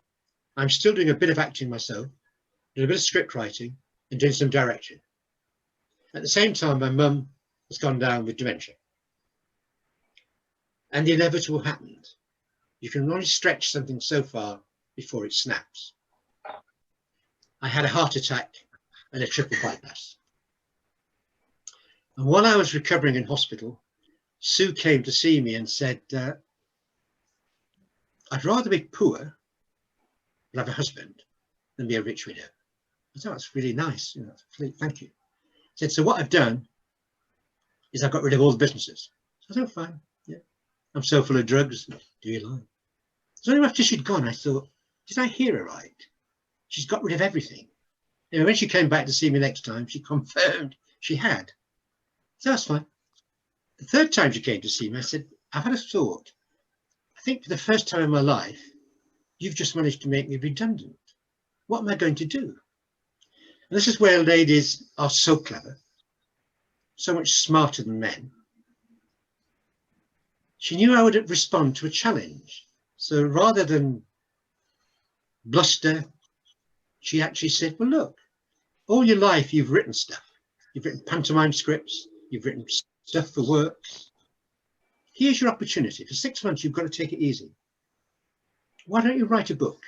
I'm still doing a bit of acting myself, doing a bit of script writing and doing some direction. At the same time, my mum has gone down with dementia. And the inevitable happened. You can only stretch something so far before it snaps. I had a heart attack and a triple bypass. And while I was recovering in hospital, Sue came to see me and said, I'd rather be poor and have a husband than be a rich widow. I thought that's really nice. You know, thank you. Said, so what I've done is I got rid of all the businesses. I said, oh, fine. Yeah. I'm so full of drugs. Do you like? So anyway, after she'd gone, I thought, did I hear her right? She's got rid of everything. And when she came back to see me next time, she confirmed she had. So that's fine. The third time she came to see me, I said, I've had a thought. I think for the first time in my life, you've just managed to make me redundant. What am I going to do? And this is where ladies are so clever, so much smarter than men. She knew I would respond to a challenge. So rather than bluster, she actually said, well, look, all your life you've written stuff. You've written pantomime scripts. You've written stuff for work. Here's your opportunity. For 6 months, you've got to take it easy. why don't you write a book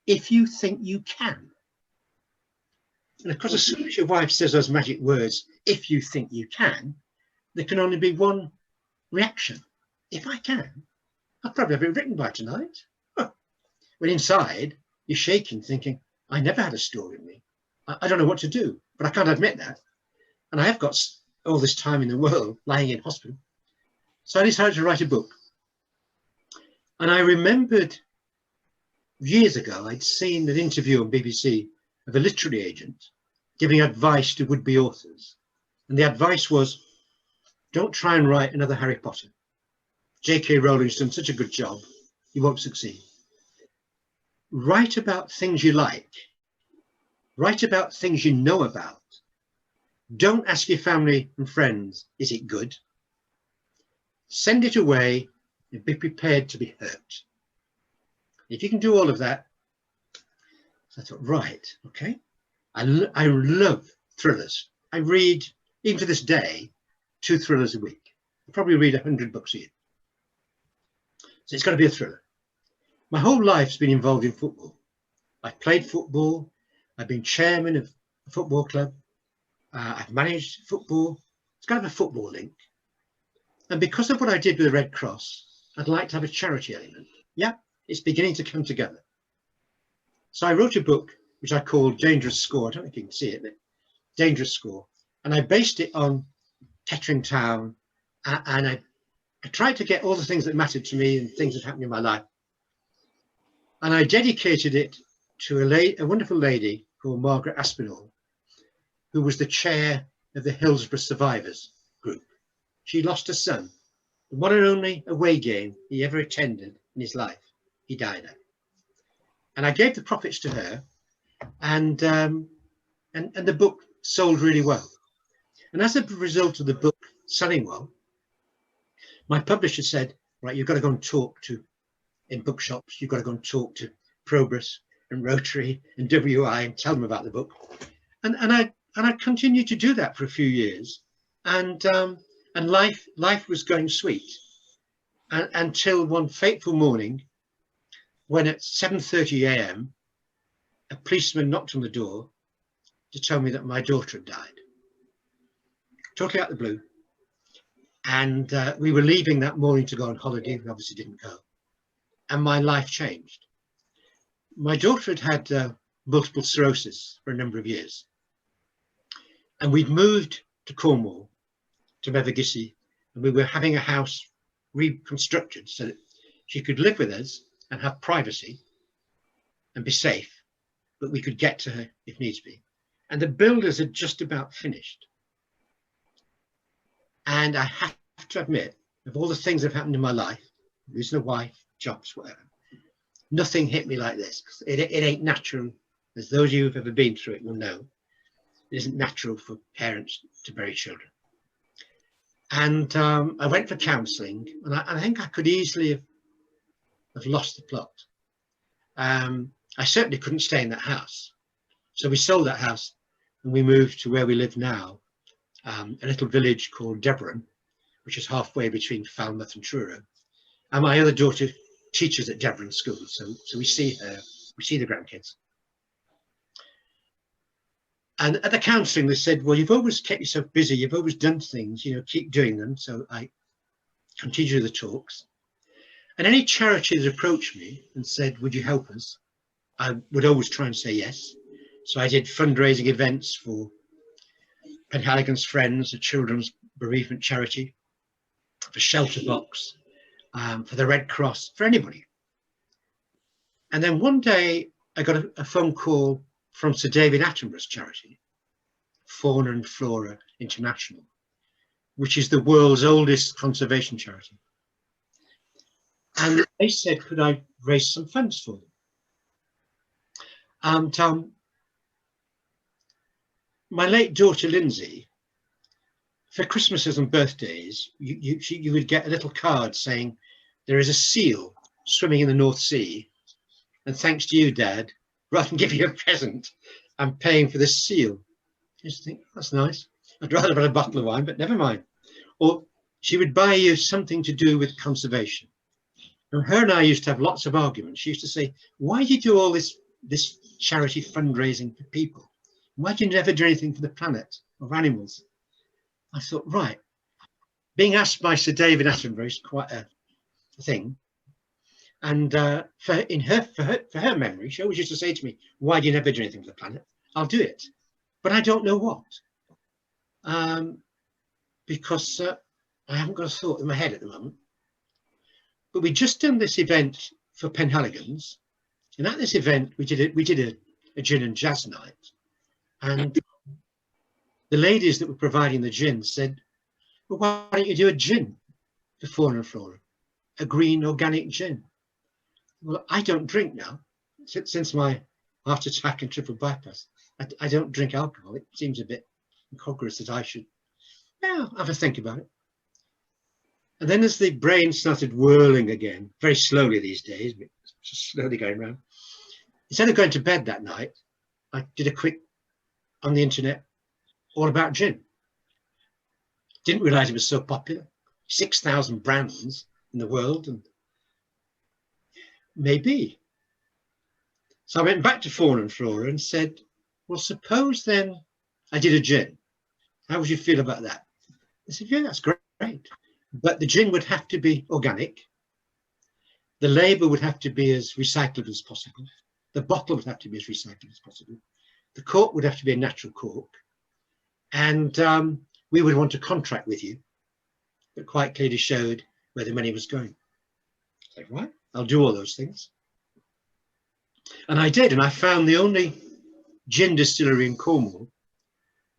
if you think you can? And of course, as soon as your wife says those magic words, if you think you can, there can only be one reaction. If I can, I'll probably have it written by tonight. Huh. When inside, you're shaking, thinking, I never had a story in me. I don't know what to do, but I can't admit that. And I have got all this time in the world lying in hospital. So I decided to write a book. And I remembered years ago, I'd seen an interview on BBC of a literary agent giving advice to would-be authors. And the advice was, don't try and write another Harry Potter. J.K. Rowling's done such a good job, you won't succeed. Write about things you like. Write about things you know about. Don't ask your family and friends, is it good? Send it away and be prepared to be hurt. If you can do all of that, so I thought, right, okay. I love thrillers. I read, even to this day, 2 thrillers a week. I probably read 100 books a year. So it's got to be a thriller. My whole life's been involved in football. I've played football. I've been chairman of a football club. I've managed football. It's got to have a football link. And because of what I did with the Red Cross, I'd like to have a charity element. Yeah, it's beginning to come together. So I wrote a book, which I called Dangerous Score. I don't know if you can see it, but Dangerous Score. And I based it on Kettering Town. And I tried to get all the things that mattered to me and things that happened in my life. And I dedicated it to a wonderful lady called Margaret Aspinall, who was the chair of the Hillsborough Survivors group. She lost a son, the one and only away game he ever attended in his life. He died at. And I gave the profits to her, and the book sold really well. And as a result of the book selling well, my publisher said, right, you've got to go and talk to, in bookshops, you've got to go and talk to PROBUS and Rotary and WI and tell them about the book. And I continued to do that for a few years. And life was going sweet until one fateful morning when at 7:30 a.m. a policeman knocked on the door to tell me that my daughter had died. Totally out of the blue. And we were leaving that morning to go on holiday. We obviously didn't go. And my life changed. My daughter had had multiple sclerosis for a number of years. And we'd moved to Cornwall, to Mevagissey, and we were having a house reconstructed so that she could live with us and have privacy and be safe, but we could get to her if needs be. And the builders had just about finished. And I have to admit, of all the things that have happened in my life, losing a wife, jobs, whatever, nothing hit me like this. It ain't natural, as those of you who've ever been through it will know. It isn't natural for parents to bury children. And I went for counselling, and I think I could easily have lost the plot. I certainly couldn't stay in that house. So we sold that house and we moved to where we live now, a little village called Deborah, which is halfway between Falmouth and Truro. And my other daughter teaches at Deborah School, so we see her, we see the grandkids. And at the counselling, they said, well, you've always kept yourself busy, you've always done things, you know, keep doing them. So I continued the talks. And any charity that approached me and said, would you help us? I would always try and say yes. So I did fundraising events for Penhaligon's Friends, a children's bereavement charity, for Shelter Box, for the Red Cross, for anybody. And then one day I got a phone call from Sir David Attenborough's charity, Fauna and Flora International, which is the world's oldest conservation charity. And they said, could I raise some funds for them? Tom, my late daughter Lindsay, for Christmases and birthdays, you would get a little card saying, there is a seal swimming in the North Sea, and thanks to you, Dad, rather than give you a present, I'm paying for this seal. I just think, that's nice. I'd rather have had a bottle of wine, but never mind. Or she would buy you something to do with conservation. And her and I used to have lots of arguments. She used to say, why do you do all this charity fundraising for people? Why do you never do anything for the planet or animals? I thought, right, being asked by Sir David Attenborough is quite a thing. And for her memory, she always used to say to me, why do you never do anything for the planet? I'll do it, but I don't know what. Because I haven't got a thought in my head at the moment. But we just done this event for Penhaligons, and at this event we did a gin and jazz night, and the ladies that were providing the gin said, well, why don't you do a gin for fauna and flora, a green organic gin? Well, I don't drink now since my heart attack and triple bypass. I don't drink alcohol. It seems a bit incongruous that I should. Yeah, have a think about it. And then as the brain started whirling again, very slowly these days, but just slowly going around, instead of going to bed that night, I did a quick on the internet all about gin. Didn't realize it was so popular. 6,000 brands in the world, and maybe. So I went back to Fauna and Flora and said, well, suppose then I did a gin. How would you feel about that? They said, yeah, that's great. But the gin would have to be organic. The label would have to be as recyclable as possible. The bottle would have to be as recyclable as possible. The cork would have to be a natural cork. And we would want to contract with you that quite clearly showed where the money was going. I said, right, I'll do all those things. And I did, and I found the only gin distillery in Cornwall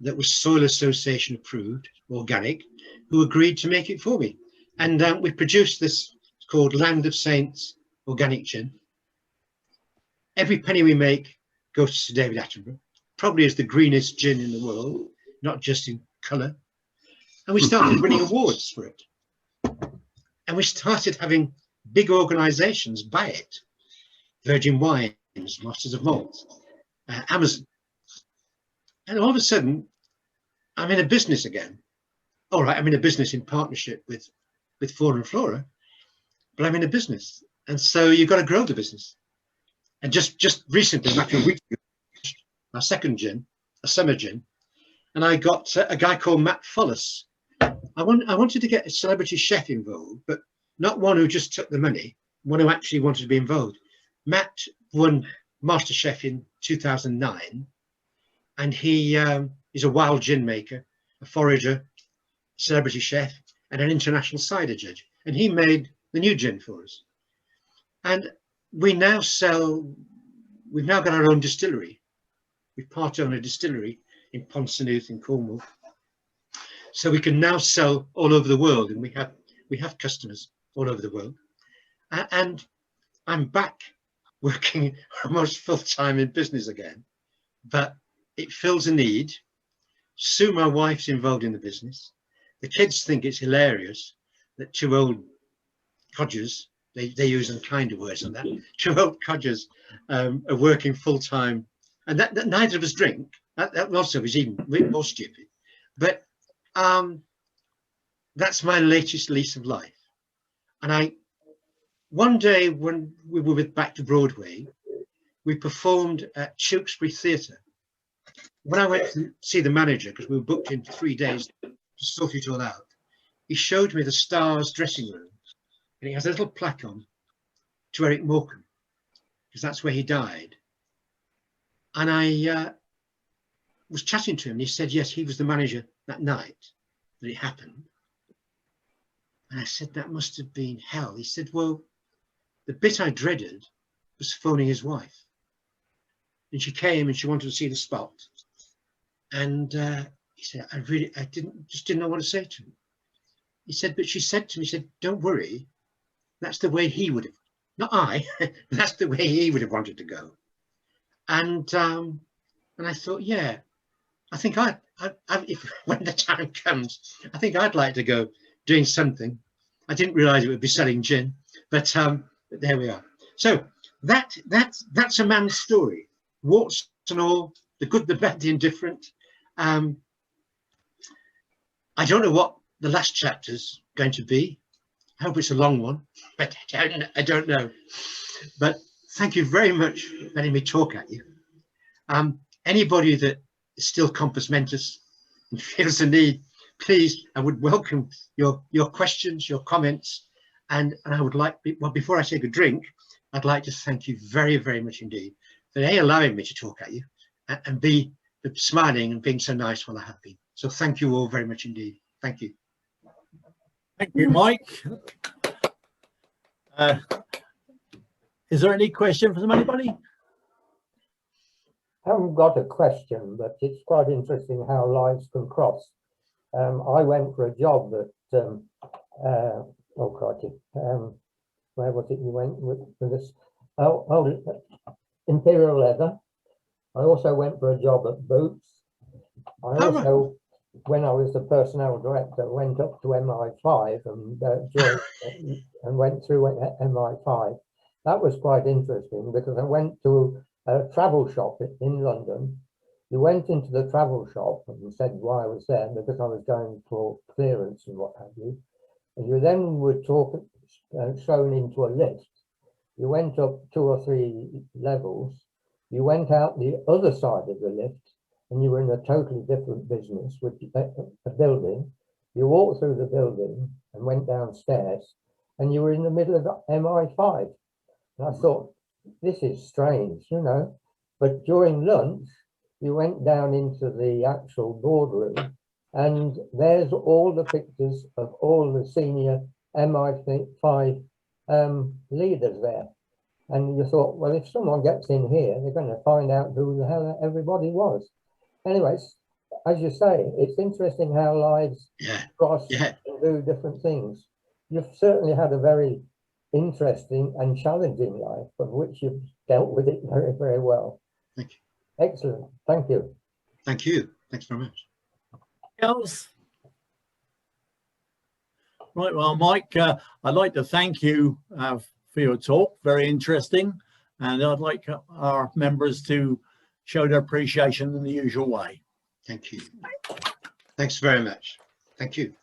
that was Soil Association approved, organic, who agreed to make it for me. And we produced this called Land of Saints organic gin. Every penny we make goes to Sir David Attenborough, probably is the greenest gin in the world, not just in colour. And we started winning awards for it. And we started having big organisations buy it. Virgin Wines, Masters of Malt, Amazon. And all of a sudden, I'm in a business again. All right, I'm in a business in partnership with Fauna and Flora, but I'm in a business. And so you've got to grow the business. And just recently, a few weeks ago, our second gin, a summer gin, and I got a guy called Matt Follis. I wanted to get a celebrity chef involved, but not one who just took the money, one who actually wanted to be involved. Matt won MasterChef in 2009, and he is a wild gin maker, a forager, celebrity chef, and an international cider judge. And he made the new gin for us. And we've now got our own distillery. We part own a distillery in Ponsanooth in Cornwall. So we can now sell all over the world, and we have customers all over the world. And I'm back working almost full time in business again, but it fills a need. Sue, my wife's involved in the business. The kids think it's hilarious that two old codgers, they use unkinder words on that, two old codgers are working full time, and that neither of us drink. That also is even more stupid. But that's my latest lease of life. And one day when we were with Back to Broadway, we performed at Tewkesbury Theatre. When I went to see the manager, because we were booked in for 3 days to sort it all out, he showed me the Stars dressing room, and he has a little plaque on to Eric Morecambe, because that's where he died. And I was chatting to him, and he said, yes, he was the manager that night that it happened. And I said, that must have been hell. He said, well, the bit I dreaded was phoning his wife. And she came and she wanted to see the spot. And he said, I didn't know what to say to him. He said, but she said to me, she said, don't worry, that's the way he would have, not I, that's the way he would have wanted to go. And I thought, yeah, I think when the time comes, I think I'd like to go doing something. I didn't realize it would be selling gin, but there we are. So that's a man's story, warts and all, the good, the bad, the indifferent. I don't know what the last chapter's going to be. I hope it's a long one, but I don't know. But thank you very much for letting me talk at you. Anybody that is still compos mentis and feels the need, please, I would welcome your questions, your comments, and I would like, well, before I take a drink, I'd like to thank you very, very much indeed for A, allowing me to talk at you, and B, for smiling and being so nice while I have been. So thank you all very much indeed. Thank you. Thank you, Mike. Is there any question from anybody? I haven't got a question, but it's quite interesting how lives can cross. I went for a job that, oh crikey, where was it you went with this? Imperial Leather. I also went for a job at Boots. I also, when I was the personnel director, went up to MI5 and joined and went through MI5. That was quite interesting because I went to a travel shop in London. You went into the travel shop and said why I was there, because I was going for clearance and what have you. And you then were shown into a lift. You went up 2 or 3 levels. You went out the other side of the lift and you were in a totally different business with a building. You walked through the building and went downstairs and you were in the middle of the MI5. And I thought, this is strange, you know. But during lunch, you went down into the actual boardroom and there's all the pictures of all the senior MI5 leaders there. And you thought, well, if someone gets in here, they're going to find out who the hell everybody was. Anyways, as you say, it's interesting how lives cross and do different things. You've certainly had a very interesting and challenging life, of which you've dealt with it very, very well. Thank you. Excellent. Thank you. Thank you. Thanks very much. Else? Right, well, Mike, I'd like to thank you for your talk. Very interesting. And I'd like our members to show their appreciation in the usual way. Thank you. Thanks very much. Thank you.